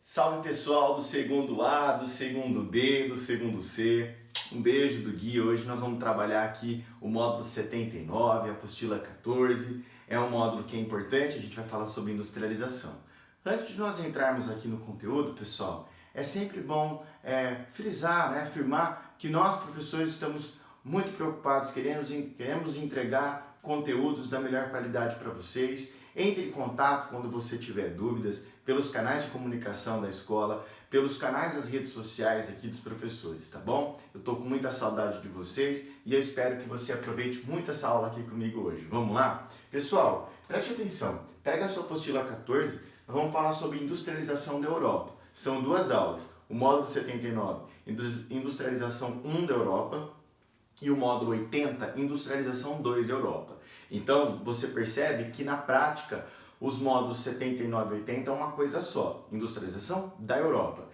Salve pessoal do segundo A, do segundo B, do segundo C. Um beijo do Gui. Hoje nós vamos trabalhar aqui o módulo 79, a apostila 14. É um módulo que é importante, a gente vai falar sobre industrialização. Antes de nós entrarmos aqui no conteúdo, pessoal, é sempre bom frisar, afirmar que nós, professores, estamos muito preocupados, queremos entregar conteúdos da melhor qualidade para vocês. Entre em contato quando você tiver dúvidas pelos canais de comunicação da escola, pelos canais das redes sociais aqui dos professores, tá bom? Eu estou com muita saudade de vocês e eu espero que você aproveite muito essa aula aqui comigo hoje. Vamos lá? Pessoal, preste atenção. Pega a sua apostila 14, nós vamos falar sobre industrialização da Europa. São duas aulas. O módulo 79, industrialização 1 da Europa, e o módulo 80, industrialização 2 da Europa. Então, você percebe que na prática, os módulos 79 e 80 é uma coisa só, industrialização da Europa.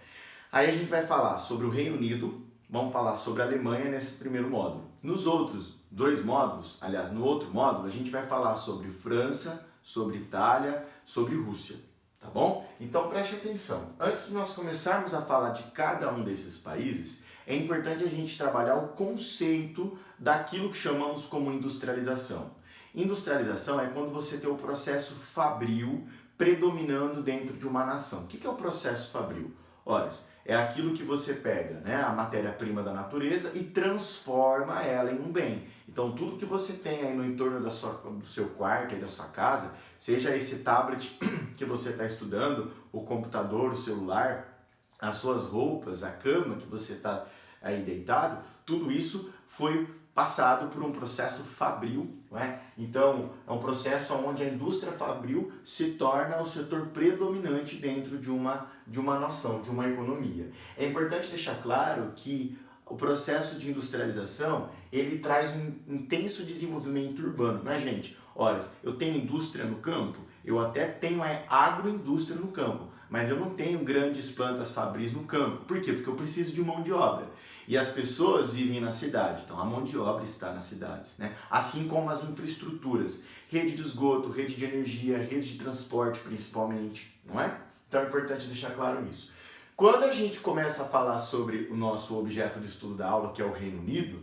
Aí a gente vai falar sobre o Reino Unido, vamos falar sobre a Alemanha nesse primeiro módulo. Nos outros dois módulos, aliás, no outro módulo, a gente vai falar sobre França, sobre Itália, sobre Rússia, tá bom? Então preste atenção, antes de nós começarmos a falar de cada um desses países, é importante a gente trabalhar o conceito daquilo que chamamos como industrialização. Industrialização é quando você tem o processo fabril predominando dentro de uma nação. O que é o processo fabril? Ora, é aquilo que você pega, a matéria-prima da natureza e transforma ela em um bem. Então tudo que você tem aí no entorno do seu quarto e da sua casa, seja esse tablet que você está estudando, o computador, o celular, as suas roupas, a cama que você está aí deitado, tudo isso foi passado por um processo fabril, não é? Então, é um processo onde a indústria fabril se torna o setor predominante dentro de uma nação, de uma economia. É importante deixar claro que o processo de industrialização, ele traz um intenso desenvolvimento urbano, né, gente? Ora, eu tenho indústria no campo, eu até tenho agroindústria no campo, mas eu não tenho grandes plantas fabris no campo. Por quê? Porque eu preciso de mão de obra. E as pessoas vivem na cidade, então a mão de obra está nas cidades, né? Assim como as infraestruturas, rede de esgoto, rede de energia, rede de transporte principalmente, não é? Então é importante deixar claro isso. Quando a gente começa a falar sobre o nosso objeto de estudo da aula, que é o Reino Unido,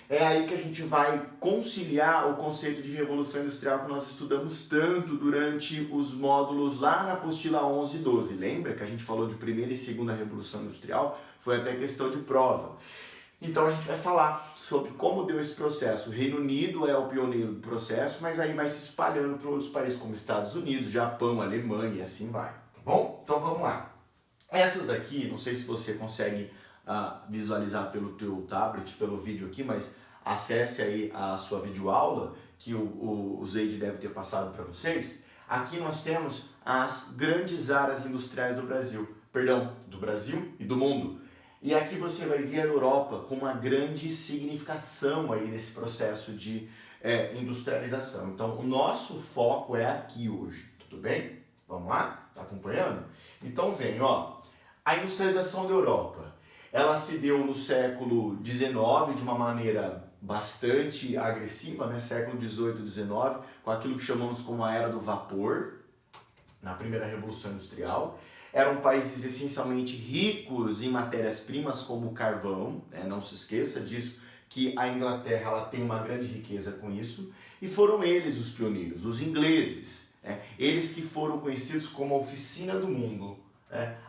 é aí que a gente vai conciliar o conceito de revolução industrial que nós estudamos tanto durante os módulos lá na apostila 11 e 12. Lembra que a gente falou de primeira e segunda revolução industrial? Foi até questão de prova. Então a gente vai falar sobre como deu esse processo. O Reino Unido é o pioneiro do processo, mas aí vai se espalhando para outros países como Estados Unidos, Japão, Alemanha e assim vai. Tá bom? Então vamos lá. Essas daqui, não sei se você consegue visualizar pelo teu tablet, pelo vídeo aqui, mas acesse aí a sua videoaula que o Zeide deve ter passado para vocês. Aqui nós temos as grandes áreas industriais do Brasil e do mundo. E aqui você vai ver a Europa com uma grande significação aí nesse processo de industrialização. Então o nosso foco é aqui hoje, tudo bem? Vamos lá? Tá acompanhando? Então vem, a industrialização da Europa. Ela se deu no século XIX de uma maneira bastante agressiva, século XVIII e XIX, com aquilo que chamamos como a Era do Vapor, na primeira Revolução Industrial. Eram países essencialmente ricos em matérias-primas como o carvão, não se esqueça disso, que a Inglaterra ela tem uma grande riqueza com isso, e foram eles os pioneiros, os ingleses, eles que foram conhecidos como a oficina do mundo.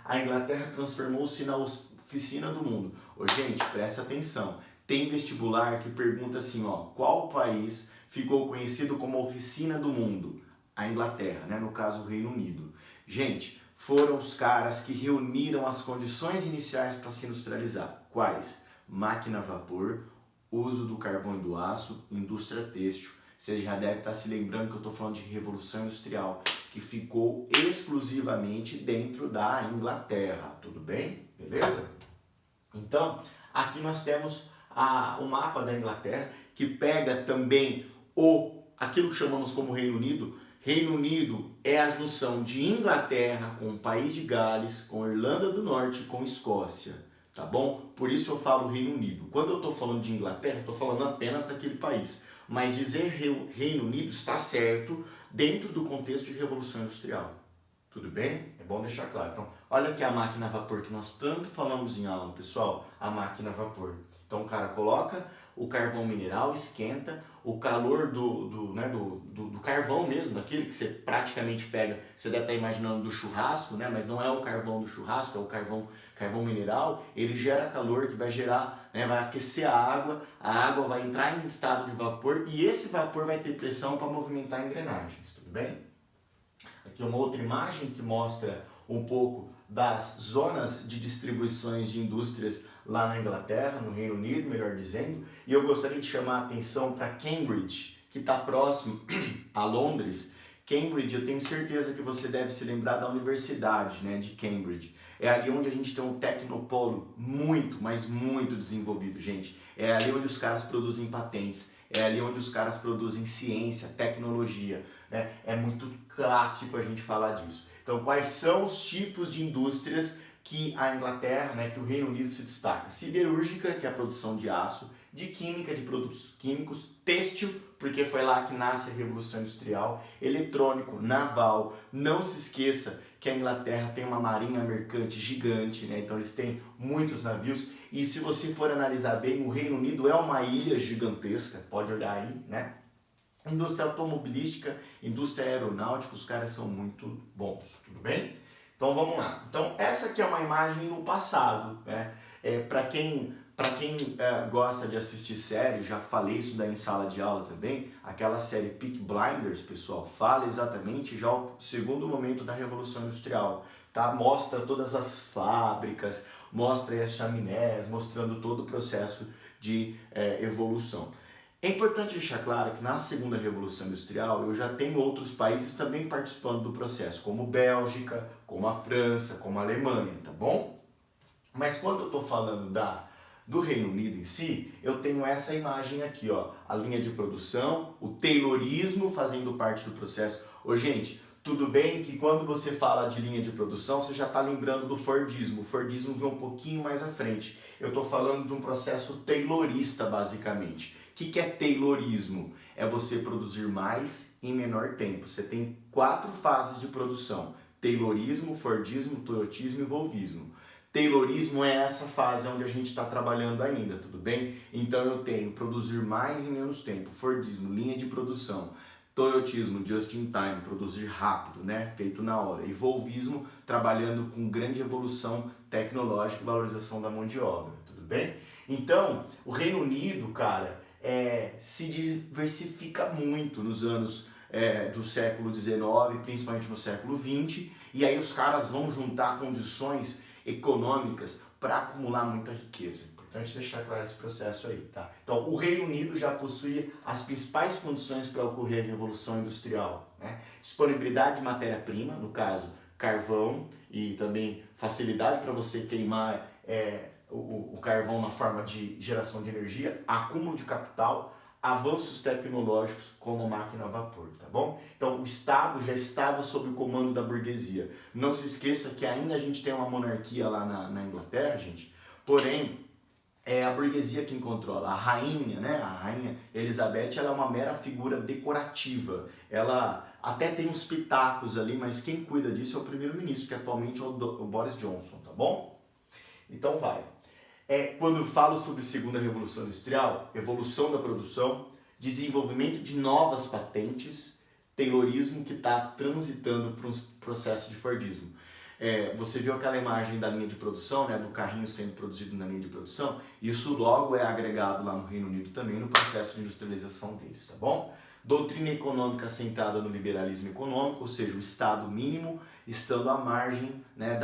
A Inglaterra transformou-se na oficina do mundo. Gente, presta atenção. Tem vestibular que pergunta assim, qual país ficou conhecido como a oficina do mundo? A Inglaterra, no caso o Reino Unido. Gente, foram os caras que reuniram as condições iniciais para se industrializar. Quais? Máquina a vapor, uso do carvão e do aço, indústria têxtil. Você já deve estar se lembrando que eu estou falando de Revolução Industrial, que ficou exclusivamente dentro da Inglaterra, tudo bem? Beleza? Então, aqui nós temos o mapa da Inglaterra, que pega também aquilo que chamamos como Reino Unido. Reino Unido é a junção de Inglaterra com o País de Gales, com Irlanda do Norte e com Escócia, tá bom? Por isso eu falo Reino Unido. Quando eu estou falando de Inglaterra, estou falando apenas daquele país. Mas dizer Reino Unido está certo dentro do contexto de Revolução Industrial. Tudo bem? É bom deixar claro. Então, olha aqui a máquina a vapor que nós tanto falamos em aula, pessoal, a máquina a vapor. Então, o cara coloca o carvão mineral, esquenta, o calor do carvão mesmo, daquele que você praticamente pega, você deve estar imaginando do churrasco, né? Mas não é o carvão do churrasco, é o carvão mineral, ele gera calor que vai gerar, né? Vai aquecer a água vai entrar em estado de vapor e esse vapor vai ter pressão para movimentar engrenagens, tudo bem? Aqui uma outra imagem que mostra um pouco das zonas de distribuições de indústrias lá na Inglaterra, no Reino Unido, melhor dizendo, e eu gostaria de chamar a atenção para Cambridge, que está próximo a Londres. Cambridge, eu tenho certeza que você deve se lembrar da universidade, né, de Cambridge. É ali onde a gente tem um tecnopolo muito, mas muito desenvolvido, gente. É ali onde os caras produzem patentes. É ali onde os caras produzem ciência, tecnologia, né? É muito clássico a gente falar disso. Então, quais são os tipos de indústrias que a Inglaterra, né, que o Reino Unido se destaca? Siderúrgica, que é a produção de aço, de química, de produtos químicos, têxtil, porque foi lá que nasce a Revolução Industrial, eletrônico, naval. Não se esqueça que a Inglaterra tem uma marinha mercante gigante, né? Então eles têm muitos navios. E se você for analisar bem, o Reino Unido é uma ilha gigantesca, pode olhar aí, né? Indústria automobilística, indústria aeronáutica, os caras são muito bons, tudo bem? Então vamos lá. Então essa aqui é uma imagem no passado, né? Para quem gosta de assistir série, já falei isso daí em sala de aula também, aquela série Peaky Blinders, pessoal, fala exatamente já o segundo momento da Revolução Industrial, tá? Mostra todas as fábricas, mostra as chaminés, mostrando todo o processo de evolução. É importante deixar claro que na segunda Revolução Industrial eu já tenho outros países também participando do processo, como Bélgica, como a França, como a Alemanha, tá bom? Mas quando eu estou falando do Reino Unido em si, eu tenho essa imagem aqui, ó, a linha de produção, o Taylorismo fazendo parte do processo. Ô, gente, tudo bem que quando você fala de linha de produção, você já está lembrando do Fordismo. O Fordismo vem um pouquinho mais à frente. Eu estou falando de um processo taylorista, basicamente. O que é Taylorismo? É você produzir mais em menor tempo. Você tem 4 fases de produção: Taylorismo, Fordismo, Toyotismo e Volvismo. Taylorismo é essa fase onde a gente está trabalhando ainda, tudo bem? Então eu tenho produzir mais em menos tempo. Fordismo, linha de produção. Toyotismo, just in time, produzir rápido, né? Feito na hora. E Volvismo, trabalhando com grande evolução tecnológica e valorização da mão de obra, tudo bem? Então, o Reino Unido, cara, se diversifica muito nos anos do século XIX, principalmente no século XX, e aí os caras vão juntar condições econômicas para acumular muita riqueza. Importante deixar claro esse processo aí, tá? Então, o Reino Unido já possuía as principais condições para ocorrer a Revolução Industrial, né? Disponibilidade de matéria-prima, no caso, carvão, e também facilidade para você queimar o carvão na forma de geração de energia, acúmulo de capital, avanços tecnológicos como a máquina a vapor, tá bom? Então o Estado já estava sob o comando da burguesia. Não se esqueça que ainda a gente tem uma monarquia lá na Inglaterra, gente, porém é a burguesia quem controla. A rainha, né? A rainha Elizabeth, ela é uma mera figura decorativa. Ela até tem uns pitacos ali, mas quem cuida disso é o primeiro-ministro, que atualmente é o Boris Johnson, tá bom? Então vai. Quando eu falo sobre segunda revolução industrial, evolução da produção, desenvolvimento de novas patentes, Taylorismo que está transitando para um processo de Fordismo. Você viu aquela imagem da linha de produção, né, do carrinho sendo produzido na linha de produção? Isso logo é agregado lá no Reino Unido também no processo de industrialização deles, tá bom? Doutrina econômica centrada no liberalismo econômico, ou seja, o Estado mínimo estando à margem, né,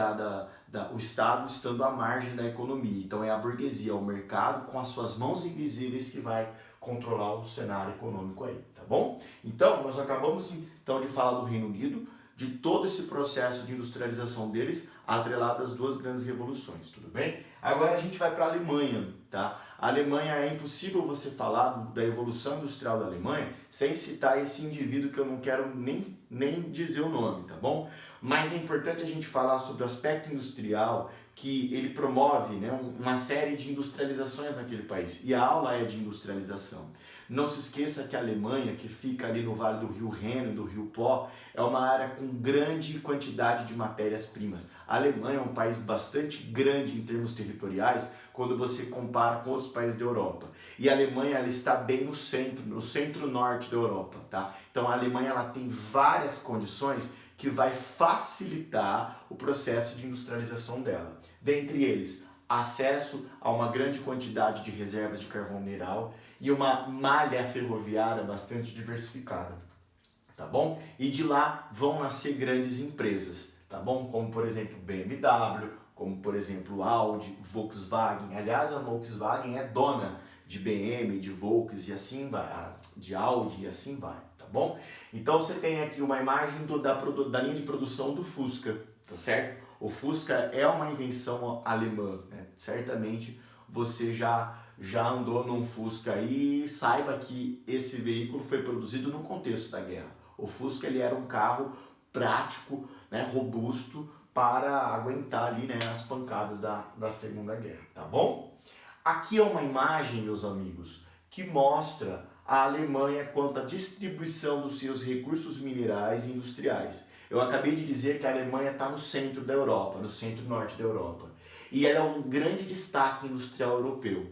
o Estado estando à margem da economia. Então é a burguesia, o mercado com as suas mãos invisíveis que vai controlar o cenário econômico aí, tá bom? Então nós acabamos então de falar do Reino Unido, de todo esse processo de industrialização deles, atrelado às 2 grandes revoluções, tudo bem? Agora a gente vai para a Alemanha, tá? A Alemanha, é impossível você falar da evolução industrial da Alemanha sem citar esse indivíduo que eu não quero nem dizer o nome, tá bom? Mas é importante a gente falar sobre o aspecto industrial, que ele promove, né, uma série de industrializações naquele país, e a aula é de industrialização. Não se esqueça que a Alemanha, que fica ali no Vale do Rio Reno, do Rio Pó, é uma área com grande quantidade de matérias-primas. A Alemanha é um país bastante grande em termos territoriais, quando você compara com outros países da Europa. E a Alemanha ela está bem no centro-norte da Europa, tá? Então a Alemanha ela tem várias condições que vai facilitar o processo de industrialização dela. Dentre eles, acesso a uma grande quantidade de reservas de carvão mineral e uma malha ferroviária bastante diversificada, tá bom? E de lá vão nascer grandes empresas, tá bom? Como por exemplo BMW, como por exemplo Audi, Volkswagen. Aliás, a Volkswagen é dona de BMW, de Volks e assim vai, de Audi e assim vai, tá bom? Então você tem aqui uma imagem da linha de produção do Fusca, tá certo? O Fusca é uma invenção alemã, né? Certamente você já andou num Fusca e saiba que esse veículo foi produzido no contexto da guerra. O Fusca ele era um carro prático, né, robusto, para aguentar ali, né, as pancadas da Segunda Guerra, tá bom? Aqui é uma imagem, meus amigos, que mostra a Alemanha quanto à distribuição dos seus recursos minerais e industriais. Eu acabei de dizer que a Alemanha está no centro da Europa, no centro-norte da Europa. E ela é um grande destaque industrial europeu.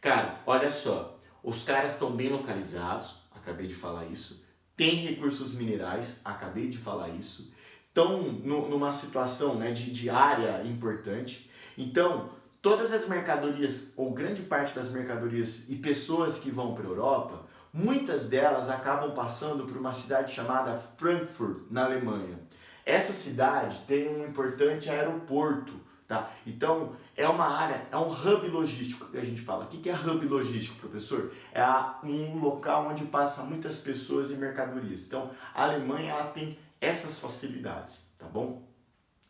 Cara, olha só, os caras estão bem localizados, acabei de falar isso, tem recursos minerais, acabei de falar isso, estão numa situação, né, de área importante. Então, todas as mercadorias, ou grande parte das mercadorias e pessoas que vão para a Europa, muitas delas acabam passando por uma cidade chamada Frankfurt, na Alemanha. Essa cidade tem um importante aeroporto, tá? Então, é uma área, é um hub logístico que a gente fala. O que é hub logístico, professor? É um local onde passam muitas pessoas e mercadorias. Então, a Alemanha ela tem essas facilidades, tá bom?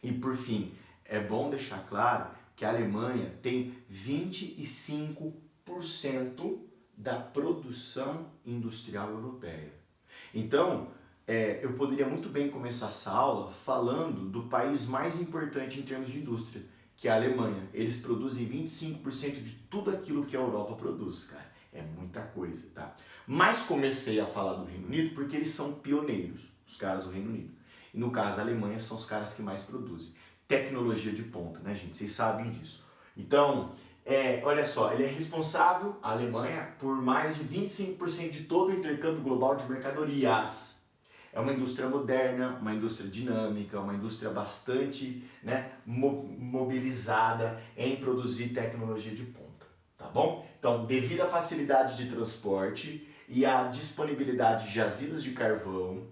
E por fim, é bom deixar claro que a Alemanha tem 25% da produção industrial europeia. Então, eu poderia muito bem começar essa aula falando do país mais importante em termos de indústria, que é a Alemanha. Eles produzem 25% de tudo aquilo que a Europa produz, cara. É muita coisa, tá? Mas comecei a falar do Reino Unido porque eles são pioneiros, os caras do Reino Unido. E no caso, a Alemanha são os caras que mais produzem. Tecnologia de ponta, né, gente? Vocês sabem disso. Então, olha só, ele é responsável, a Alemanha, por mais de 25% de todo o intercâmbio global de mercadorias. É uma indústria moderna, uma indústria dinâmica, uma indústria bastante, né, mobilizada em produzir tecnologia de ponta, tá bom? Então, devido à facilidade de transporte e à disponibilidade de jazidas de carvão,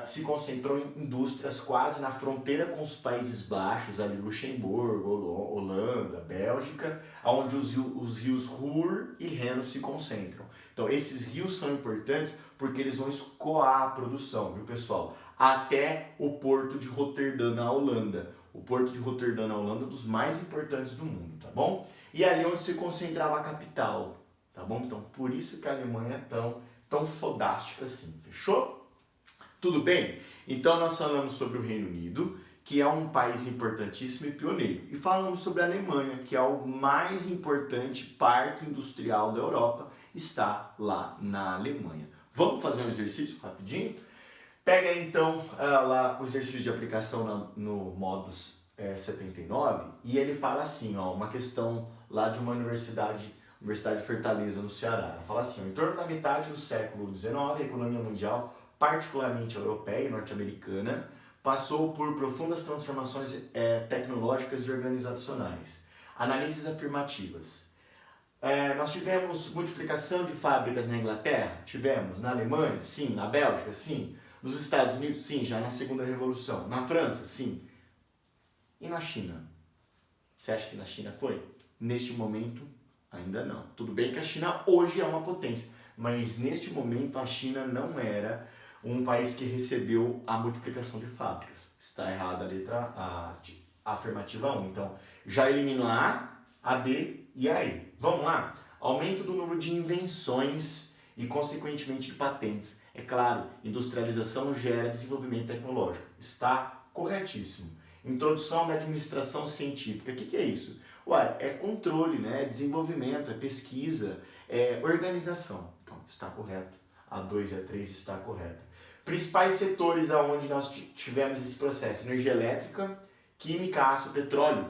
se concentrou em indústrias quase na fronteira com os Países Baixos, ali Luxemburgo, Holanda, Bélgica, onde os rios Ruhr e Reno se concentram. Então esses rios são importantes porque eles vão escoar a produção, viu pessoal? Até o porto de Roterdã, na Holanda. O porto de Roterdã, na Holanda, é um dos mais importantes do mundo, tá bom? E ali onde se concentrava a capital, tá bom? Então por isso que a Alemanha é tão fodástica assim, fechou? Tudo bem? Então nós falamos sobre o Reino Unido, que é um país importantíssimo e pioneiro. E falamos sobre a Alemanha, que é o mais importante parque industrial da Europa, está lá na Alemanha. Vamos fazer um exercício rapidinho? Pega aí então lá o exercício de aplicação no Modus 79 e ele fala assim, ó, uma questão lá de uma Universidade de Fortaleza, no Ceará. Ela fala assim, ó, em torno da metade do século XIX, a economia mundial, particularmente europeia e norte-americana, passou por profundas transformações tecnológicas e organizacionais. Análises afirmativas. Nós tivemos multiplicação de fábricas na Inglaterra? Tivemos. Na Alemanha? Sim. Na Bélgica? Sim. Nos Estados Unidos? Sim, já na Segunda Revolução. Na França? Sim. E na China? Você acha que na China foi? Neste momento, ainda não. Tudo bem que a China hoje é uma potência, mas neste momento a China não era um país que recebeu a multiplicação de fábricas. Está errada a letra A, afirmativa 1. Então, já elimino a A, B e a E. Vamos lá? Aumento do número de invenções e, consequentemente, de patentes. É claro, industrialização gera desenvolvimento tecnológico. Está corretíssimo. Introdução da administração científica. O que é isso? Ué, é controle, né? É desenvolvimento, é pesquisa, é organização. Então, está correto. A 2 e a 3 está correta. Principais setores aonde nós tivemos esse processo: energia elétrica, química, aço, petróleo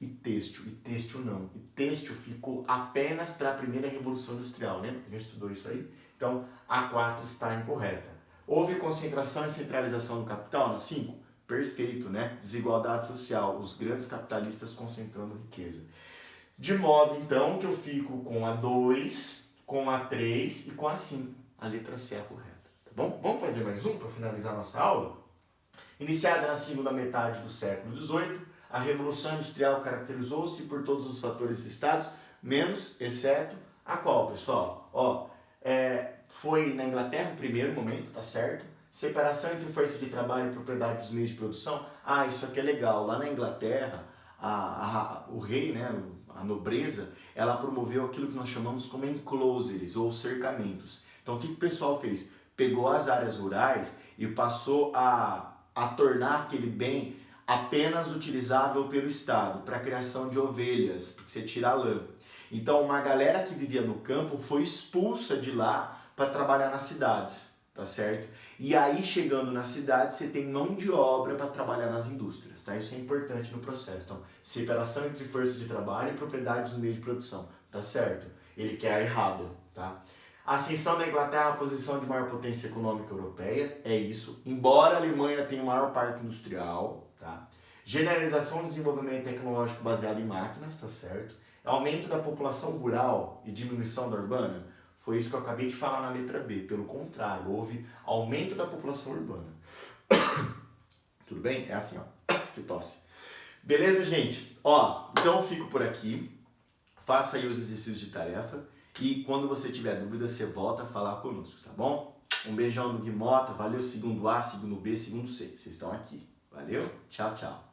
e têxtil. E têxtil não. E têxtil ficou apenas para a primeira revolução industrial. Lembra que a gente estudou isso aí? Então, a 4 está incorreta. Houve concentração e centralização do capital na 5? Perfeito, né? Desigualdade social, os grandes capitalistas concentrando riqueza. De modo, então, que eu fico com a 2, com a 3 e com a 5. A letra C é a correta. Tá bom? Vamos fazer mais um para finalizar nossa aula? Iniciada na segunda metade do século XVIII, a Revolução Industrial caracterizou-se por todos os fatores listados, menos, exceto, a qual, pessoal? Foi na Inglaterra o primeiro momento, tá certo? Separação entre força de trabalho e propriedade dos meios de produção. Ah, isso aqui é legal. Lá na Inglaterra, o rei, né, a nobreza, ela promoveu aquilo que nós chamamos como enclosures, ou cercamentos. Então, o que o pessoal fez? Pegou as áreas rurais e passou a tornar aquele bem apenas utilizável pelo Estado, para a criação de ovelhas, porque você tira a lã. Então, uma galera que vivia no campo foi expulsa de lá para trabalhar nas cidades, tá certo? E aí, chegando na cidade, você tem mão de obra para trabalhar nas indústrias, tá? Isso é importante no processo. Então, separação entre força de trabalho e propriedade dos meios de produção, tá certo? Ele quer a errada, tá? A ascensão da Inglaterra à posição de maior potência econômica europeia, é isso. Embora a Alemanha tenha o maior parque industrial, tá? Generalização do desenvolvimento tecnológico baseado em máquinas, tá certo? Aumento da população rural e diminuição da urbana, foi isso que eu acabei de falar na letra B. Pelo contrário, houve aumento da população urbana. Tudo bem? É assim, ó, que tosse. Beleza, gente? Ó, então eu fico por aqui. Faça aí os exercícios de tarefa. E quando você tiver dúvida, você volta a falar conosco, tá bom? Um beijão do Gui Mota. Valeu, segundo A, segundo B, segundo C. Vocês estão aqui. Valeu? Tchau, tchau.